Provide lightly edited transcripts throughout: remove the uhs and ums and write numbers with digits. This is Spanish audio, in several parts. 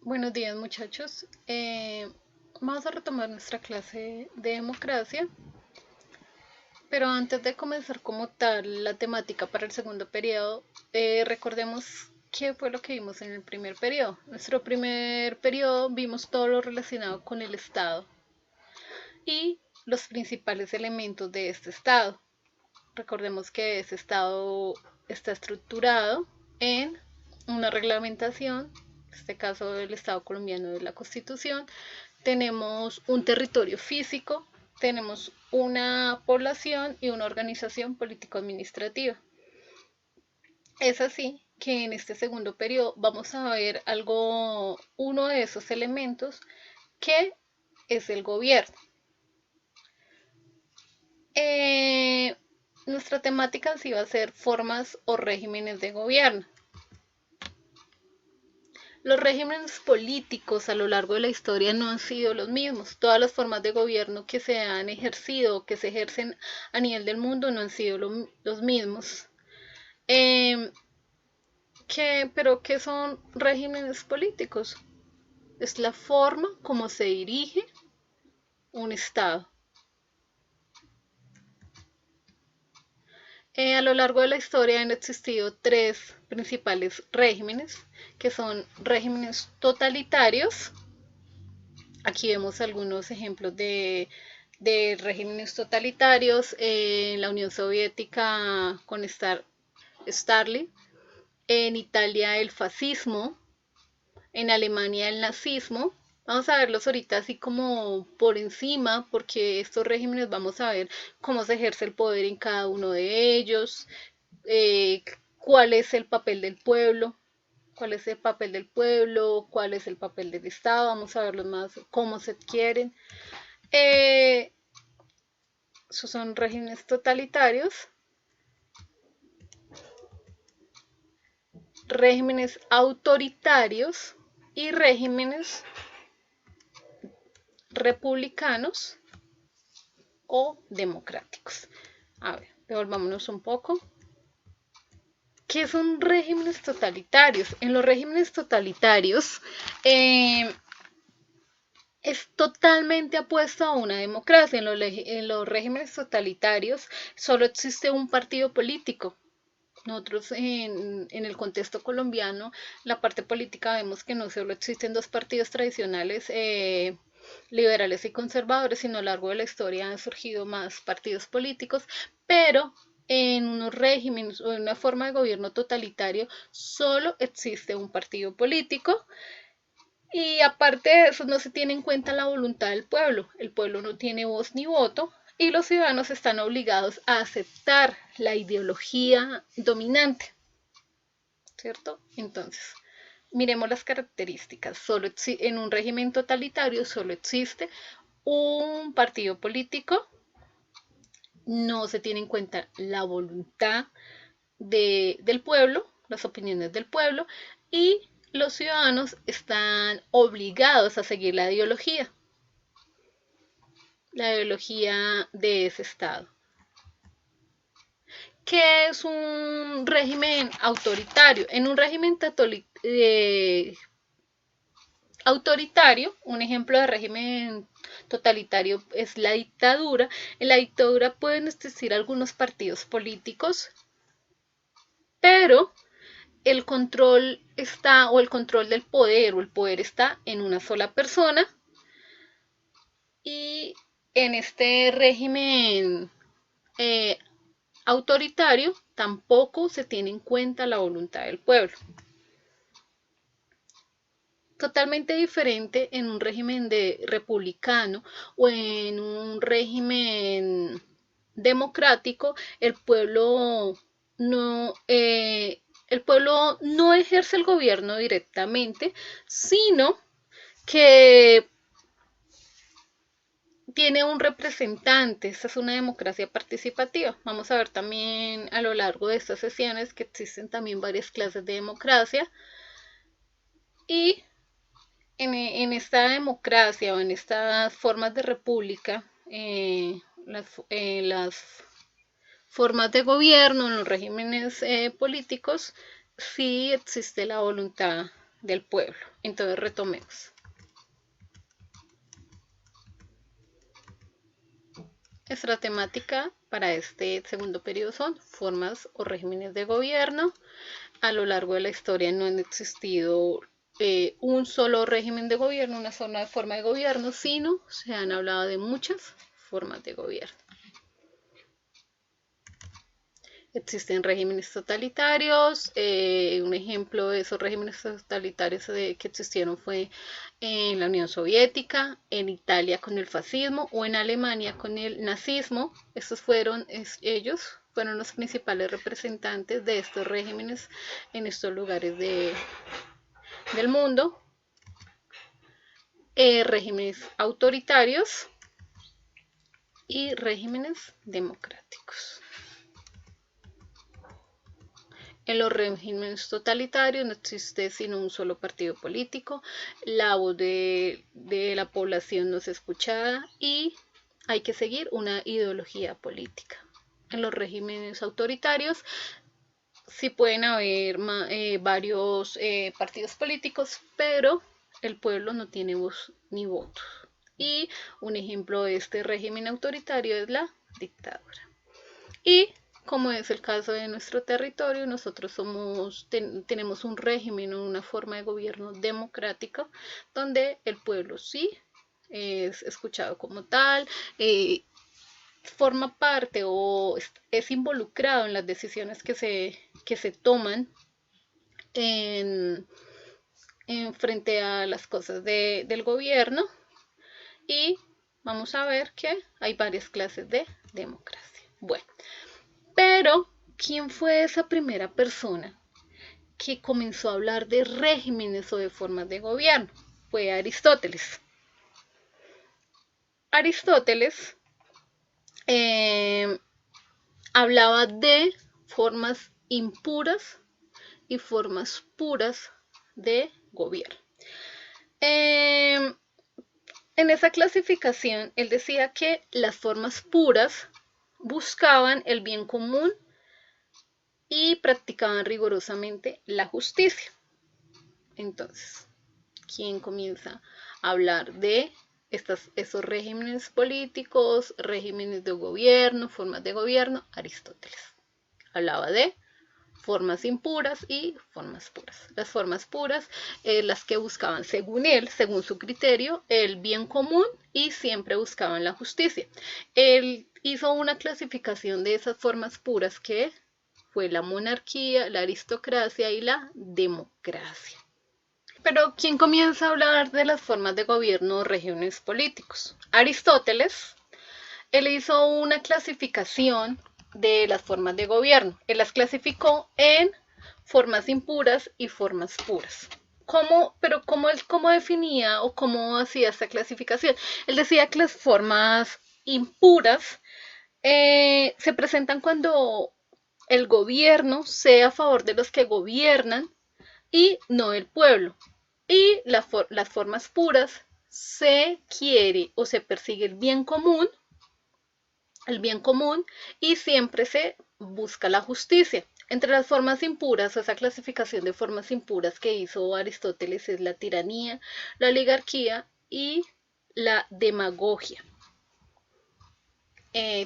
Buenos días muchachos. Vamos a retomar nuestra clase de democracia, pero antes de comenzar como tal la temática para el segundo periodo, recordemos qué fue lo que vimos en el primer periodo. Nuestro primer periodo vimos todo lo relacionado con el Estado y los principales elementos de este Estado. Recordemos que ese Estado está estructurado en una reglamentación, en este caso del Estado colombiano de la Constitución. Tenemos un territorio físico, tenemos una población y una organización político-administrativa. Es así que en este segundo periodo vamos a ver uno de esos elementos que es el gobierno. Eh, Nuestra temática sí va a ser formas o regímenes de gobierno. Los regímenes políticos a lo largo de la historia no han sido los mismos. Todas las formas de gobierno que se han ejercido o que se ejercen a nivel del mundo no han sido los mismos. Eh, pero ¿qué son regímenes políticos? Es la forma como se dirige un Estado. A lo largo de la historia han existido tres principales regímenes, que son regímenes totalitarios. Aquí vemos algunos ejemplos de regímenes totalitarios en la Unión Soviética con Stalin, en Italia el fascismo, en Alemania el nazismo. Vamos a verlos ahorita así como por encima, porque estos regímenes vamos a ver cómo se ejerce el poder en cada uno de ellos, cuál es el papel del pueblo, cuál es el papel del pueblo, cuál es el papel del Estado. Vamos a verlos más, cómo se adquieren. Eh, Esos son regímenes totalitarios, regímenes autoritarios y regímenes republicanos o democráticos. A ver, devolvámonos un poco. ¿Qué son regímenes totalitarios? En los regímenes totalitarios es totalmente apuesto a una democracia. En los regímenes totalitarios solo existe un partido político. Nosotros en el contexto colombiano, la parte política vemos que no solo existen dos partidos tradicionales, liberales y conservadores, sino a lo largo de la historia han surgido más partidos políticos, pero en unos regímenes o en una forma de gobierno totalitario solo existe un partido político y aparte de eso no se tiene en cuenta la voluntad del pueblo. El pueblo no tiene voz ni voto y los ciudadanos están obligados a aceptar la ideología dominante, ¿cierto? Entonces, miremos las características. En un régimen totalitario solo existe un partido político, no se tiene en cuenta la voluntad del pueblo, las opiniones del pueblo, y los ciudadanos están obligados a seguir la ideología de ese Estado. ¿Qué es un régimen autoritario? En un régimen autoritario, un ejemplo de régimen totalitario es la dictadura. En la dictadura pueden existir algunos partidos políticos, pero el control está, o el control del poder, o el poder está en una sola persona. Y en este régimen eh, autoritario tampoco se tiene en cuenta la voluntad del pueblo. Totalmente diferente en un régimen republicano o en un régimen democrático, el pueblo no ejerce el gobierno directamente, sino que tiene un representante. Esta es una democracia participativa. Vamos a ver también a lo largo de estas sesiones que existen también varias clases de democracia. Y en esta democracia o en estas formas de república, las formas de gobierno, en los regímenes políticos, sí existe la voluntad del pueblo. Entonces retomemos. Nuestra temática para este segundo periodo son formas o regímenes de gobierno. A lo largo de la historia no han existido un solo régimen de gobierno, una sola forma de gobierno, sino se han hablado de muchas formas de gobierno. Existen regímenes totalitarios, un ejemplo de esos regímenes totalitarios que existieron fue en la Unión Soviética, en Italia con el fascismo o en Alemania con el nazismo. Ellos fueron los principales representantes de estos regímenes en estos lugares del mundo. Regímenes autoritarios y regímenes democráticos. En los regímenes totalitarios no existe sino un solo partido político, la voz de la población no es escuchada y hay que seguir una ideología política. En los regímenes autoritarios sí pueden haber varios partidos políticos, pero el pueblo no tiene voz ni votos. Y un ejemplo de este régimen autoritario es la dictadura. Y como es el caso de nuestro territorio, nosotros tenemos un régimen o una forma de gobierno democrático donde el pueblo sí es escuchado como tal, forma parte o es involucrado en las decisiones que se toman en frente a las cosas del gobierno. Y vamos a ver que hay varias clases de democracia. Bueno, pero ¿quién fue esa primera persona que comenzó a hablar de regímenes o de formas de gobierno? Fue Aristóteles. Aristóteles hablaba de formas impuras y formas puras de gobierno. En esa clasificación, él decía que las formas puras buscaban el bien común y practicaban rigurosamente la justicia. Entonces, ¿quién comienza a hablar de esos regímenes políticos, regímenes de gobierno, formas de gobierno? Aristóteles. Hablaba de formas impuras y formas puras. Las formas puras, las que buscaban según él, según su criterio, el bien común y siempre buscaban la justicia. Él hizo una clasificación de esas formas puras que fue la monarquía, la aristocracia y la democracia. Pero ¿quién comienza a hablar de las formas de gobierno o regímenes políticos? Aristóteles. Él hizo una clasificación de las formas de gobierno. Él las clasificó en formas impuras y formas puras. ¿Cómo definía o cómo hacía esta clasificación? Él decía que las formas impuras se presentan cuando el gobierno sea a favor de los que gobiernan y no del pueblo. Y las formas puras se quiere o se persigue el bien común y siempre se busca la justicia. Entre las formas impuras, esa clasificación de formas impuras que hizo Aristóteles es la tiranía, la oligarquía y la demagogia.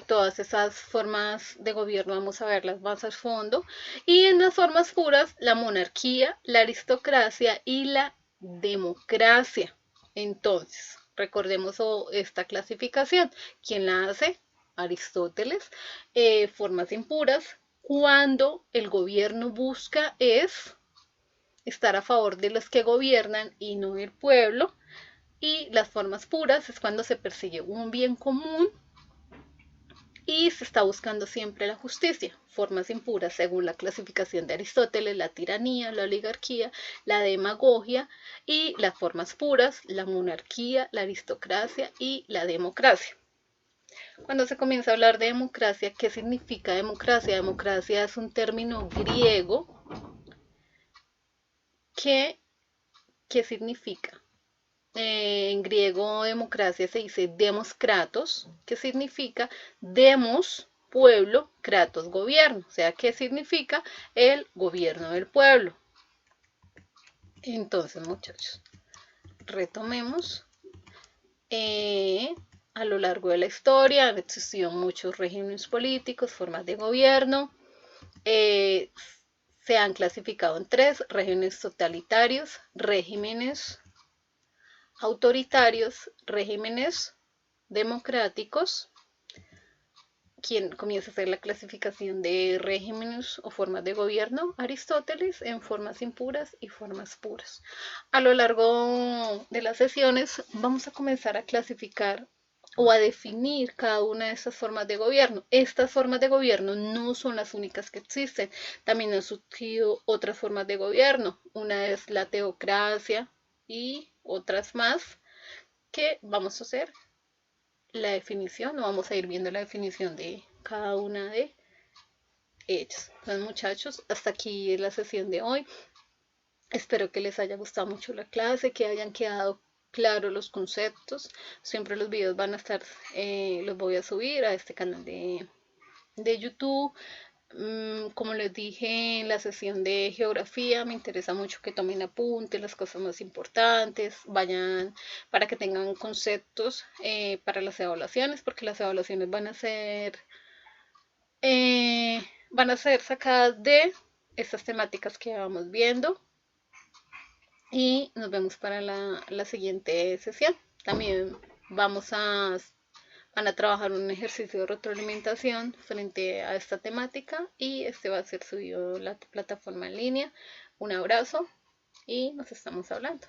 Todas esas formas de gobierno vamos a verlas más a fondo. Y en las formas puras, la monarquía, la aristocracia y la democracia. Entonces, recordemos esta clasificación. ¿Quién la hace? Aristóteles. Formas impuras, cuando el gobierno busca es estar a favor de los que gobiernan y no del pueblo. Y las formas puras es cuando se persigue un bien común y se está buscando siempre la justicia. Formas impuras, según la clasificación de Aristóteles, la tiranía, la oligarquía, la demagogia, y las formas puras, la monarquía, la aristocracia y la democracia. Cuando se comienza a hablar de democracia, ¿qué significa democracia? Democracia es un término griego que, ¿qué significa? En griego democracia se dice demos kratos, que significa demos, pueblo, kratos, gobierno. O sea, ¿qué significa el gobierno del pueblo? Entonces, muchachos, retomemos. Eh, a lo largo de la historia han existido muchos regímenes políticos, formas de gobierno. Eh, Se han clasificado en tres: regímenes totalitarios, regímenes autoritarios, regímenes democráticos. Quien comienza a hacer la clasificación de regímenes o formas de gobierno, Aristóteles, en formas impuras y formas puras. A lo largo de las sesiones vamos a comenzar a clasificar o a definir cada una de estas formas de gobierno. Estas formas de gobierno no son las únicas que existen, también han surgido otras formas de gobierno. Una es la teocracia y otras más que vamos a hacer la definición, o vamos a ir viendo la definición de cada una de ellas. Entonces, muchachos, hasta aquí es la sesión de hoy. Espero que les haya gustado mucho la clase, que hayan quedado claros los conceptos. Siempre los videos van a estar, los voy a subir a este canal de YouTube. Como les dije en la sesión de geografía, me interesa mucho que tomen apuntes, las cosas más importantes, vayan para que tengan conceptos para las evaluaciones, porque las evaluaciones eh, van a ser sacadas de estas temáticas que vamos viendo. Y nos vemos para la siguiente sesión. También van a trabajar un ejercicio de retroalimentación frente a esta temática y este va a ser subido a la plataforma en línea. Un abrazo y nos estamos hablando.